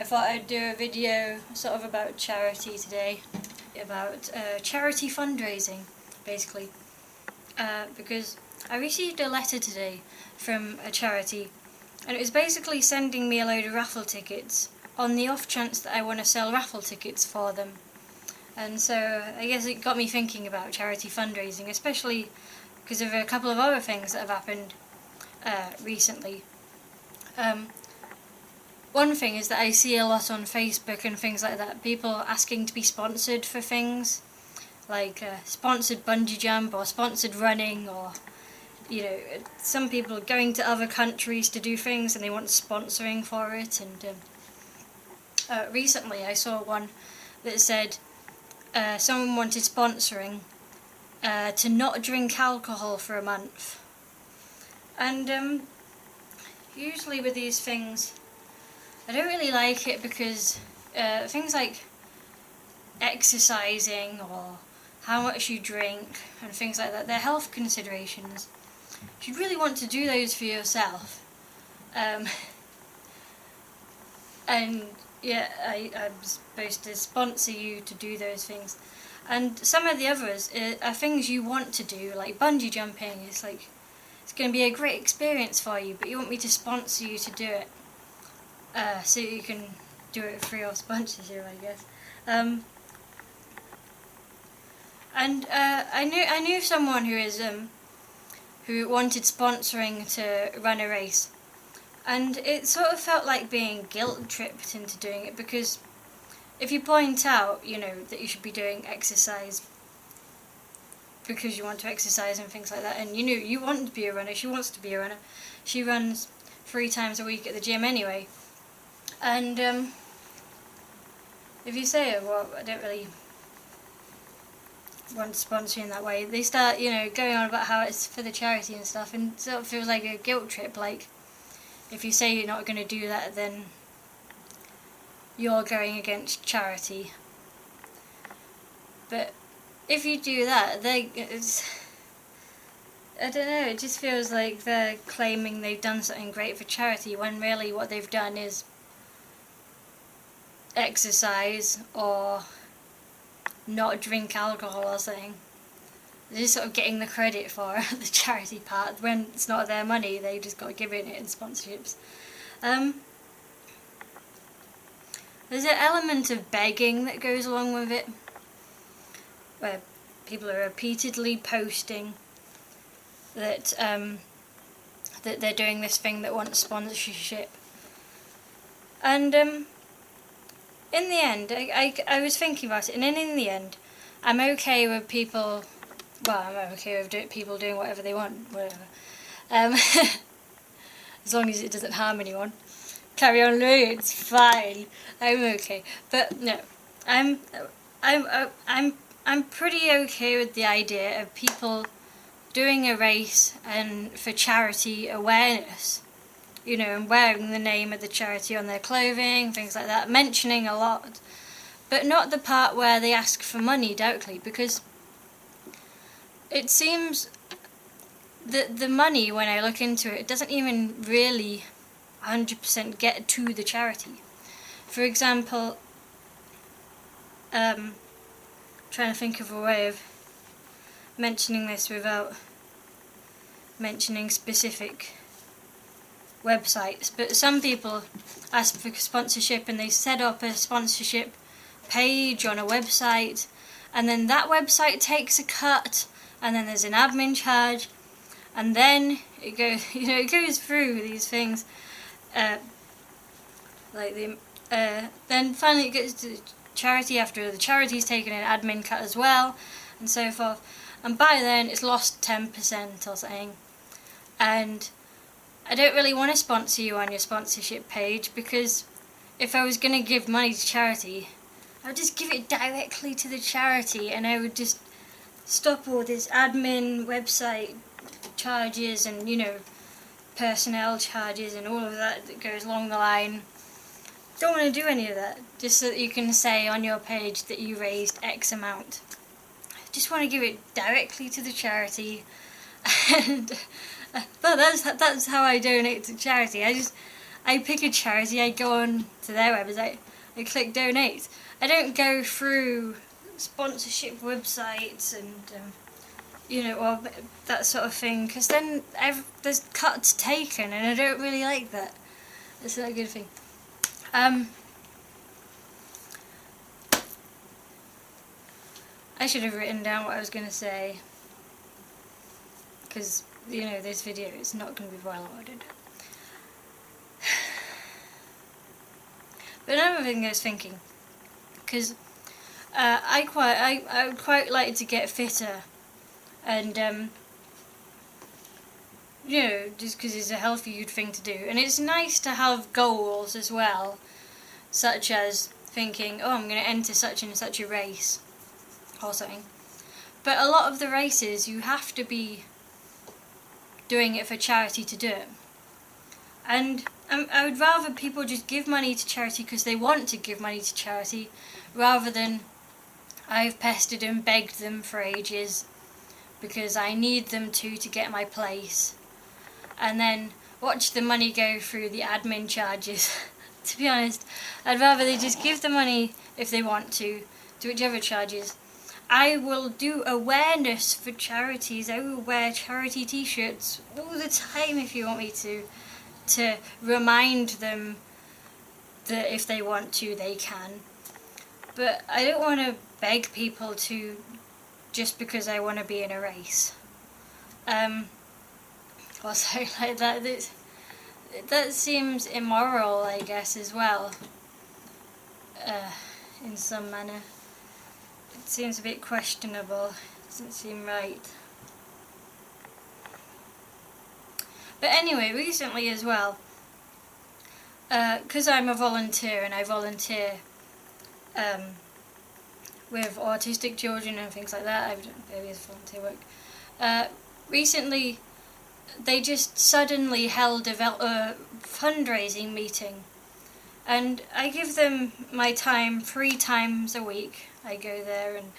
thought I'd do a video sort of about charity today, about charity fundraising, basically, because I received a letter today from a charity, and it was basically sending me a load of raffle tickets on the off chance that I want to sell raffle tickets for them. And so I guess it got me thinking about charity fundraising, especially because of a couple of other things that have happened recently. One thing is that I see a lot on Facebook and things like that, people asking to be sponsored for things, like sponsored bungee jump or sponsored running, or, you know, some people going to other countries to do things and they want sponsoring for it. And recently I saw one that said someone wanted sponsoring to not drink alcohol for a month. And usually with these things, I don't really like it because things like exercising or how much you drink and things like that, they're health considerations. You really want to do those for yourself. And yeah, I'm supposed to sponsor you to do those things. And some of the others are things you want to do, like bungee jumping. It's like, it's going to be a great experience for you, but you want me to sponsor you to do it. So you can do it for your sponsorship, I guess. I knew someone who wanted sponsoring to run a race, and it sort of felt like being guilt tripped into doing it, because if you point out, you know, that you should be doing exercise because you want to exercise and things like that, and you know you want to be a runner, she wants to be a runner, she runs 3 times a week at the gym anyway. And if you say, oh, well, I don't really want to sponsor you in that way, they start, you know, going on about how it's for the charity and stuff, and it sort of feels like a guilt trip. Like, if you say you're not going to do that, then you're going against charity. But if you do that, I don't know, it just feels like they're claiming they've done something great for charity, when really what they've done is exercise or not drink alcohol or something. They're just sort of getting the credit for the charity part. When it's not their money, they just got to give it in sponsorships. There's an element of begging that goes along with it, where people are repeatedly posting that that they're doing this thing that wants sponsorship. And in the end, I was thinking about it, and in the end, I'm okay with people. Well, I'm okay with people doing whatever they want, whatever. As long as it doesn't harm anyone. Carry on doing it, it's fine. I'm okay. But no, I'm pretty okay with the idea of people doing a race and for charity awareness. You know, and wearing the name of the charity on their clothing, things like that, mentioning a lot, but not the part where they ask for money directly, because it seems that the money, when I look into it, doesn't even really 100% get to the charity. For example, trying to think of a way of mentioning this without mentioning specific websites, but some people ask for sponsorship and they set up a sponsorship page on a website, and then that website takes a cut, and then there's an admin charge, and then it goes, you know, it goes through these things, then finally it gets to charity after the charity's taken an admin cut as well, and so forth, and by then it's lost 10% or something. And I don't really want to sponsor you on your sponsorship page, because if I was going to give money to charity, I would just give it directly to the charity, and I would just stop all this admin website charges and, you know, personnel charges and all of that goes along the line. Don't want to do any of that, just so that you can say on your page that you raised X amount. I just want to give it directly to the charity. And but that's how I donate to charity. I pick a charity, I go on to their website, I click donate. I don't go through sponsorship websites and or that sort of thing, because then there's cuts taken, and I don't really like that. It's not a good thing. I should have written down what I was going to say, because this video is not going to be well ordered. But another thing I was thinking, because I would quite like to get fitter, and just because it's a healthy thing to do, and it's nice to have goals as well, such as thinking, oh, I'm going to enter such and such a race or something. But a lot of the races, you have to be doing it for charity to do it. And I would rather people just give money to charity because they want to give money to charity, rather than I've pestered and begged them for ages because I need them to get my place, and then watch the money go through the admin charges. To be honest, I'd rather they just give the money if they want to whichever charges. I will do awareness for charities. I will wear charity t-shirts all the time if you want me to remind them that if they want to, they can. But I don't want to beg people to just because I want to be in a race. Or something like that. That seems immoral, I guess, as well. In some manner. It seems a bit questionable. It doesn't seem right. But anyway, recently as well, because I'm a volunteer and I volunteer with autistic children and things like that, I've done various volunteer work. Recently, they just suddenly held a fundraising meeting, and I give them my time 3 times a week. I go there and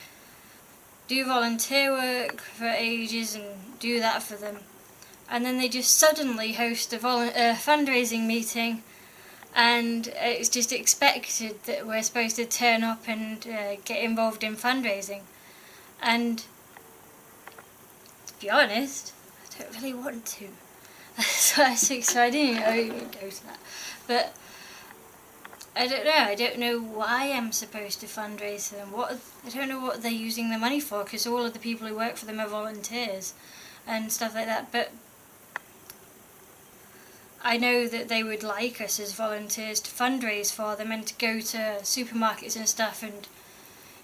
do volunteer work for ages and do that for them, and then they just suddenly host a fundraising meeting, and it's just expected that we're supposed to turn up and get involved in fundraising. And to be honest, I don't really want to. So I didn't even go to that. But I don't know why I'm supposed to fundraise for them. I don't know what they're using the money for, because all of the people who work for them are volunteers and stuff like that. But I know that they would like us as volunteers to fundraise for them and to go to supermarkets and stuff and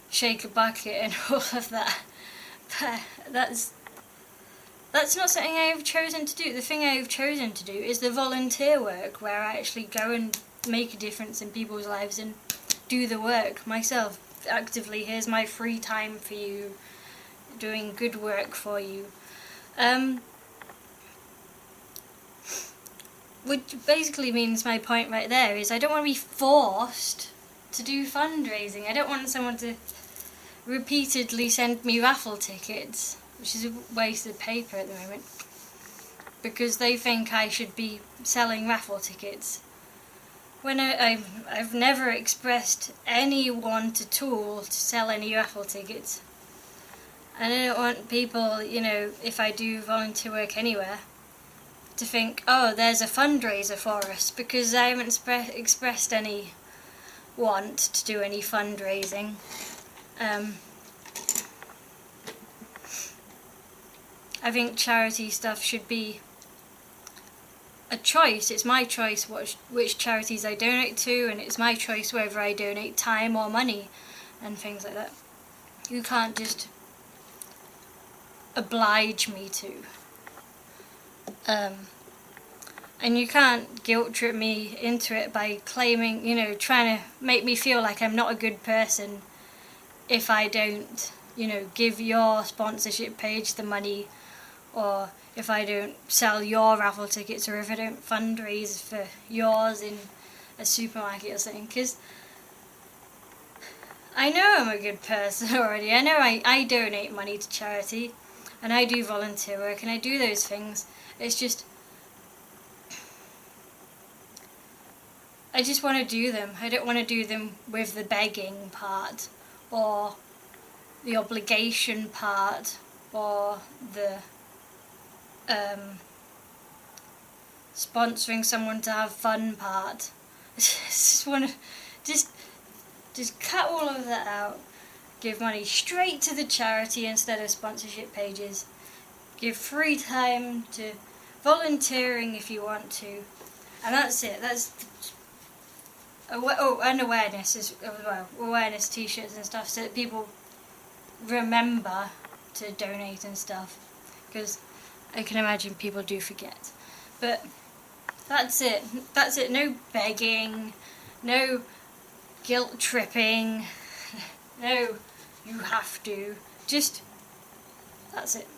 shake a bucket and all of that. But that's not something I've chosen to do. The thing I've chosen to do is the volunteer work, where I actually go and make a difference in people's lives and do the work myself actively. Here's my free time for you, doing good work for you. Which basically means, my point right there is, I don't want to be forced to do fundraising. I don't want someone to repeatedly send me raffle tickets, which is a waste of paper at the moment, because they think I should be selling raffle tickets. When I've never expressed any want at all to sell any raffle tickets. And I don't want people, if I do volunteer work anywhere, to think, oh, there's a fundraiser for us, because I haven't expressed any want to do any fundraising. I think charity stuff should be a choice. It's my choice which charities I donate to, and it's my choice whether I donate time or money and things like that. You can't just oblige me to. And you can't guilt trip me into it by claiming, trying to make me feel like I'm not a good person if I don't, give your sponsorship page the money, or if I don't sell your raffle tickets, or if I don't fundraise for yours in a supermarket or something. Because I know I'm a good person already. I know I donate money to charity, and I do volunteer work, and I do those things. It's just, I just want to do them. I don't want to do them with the begging part, or the obligation part, or the sponsoring someone to have fun part. I just want to just cut all of that out. Give money straight to the charity instead of sponsorship pages. Give free time to volunteering if you want to. And that's it. That's and awareness as well. Awareness t-shirts and stuff, so that people remember to donate and stuff. Because I can imagine people do forget. But that's it. That's it. No begging. No guilt tripping. No, you have to. Just, that's it.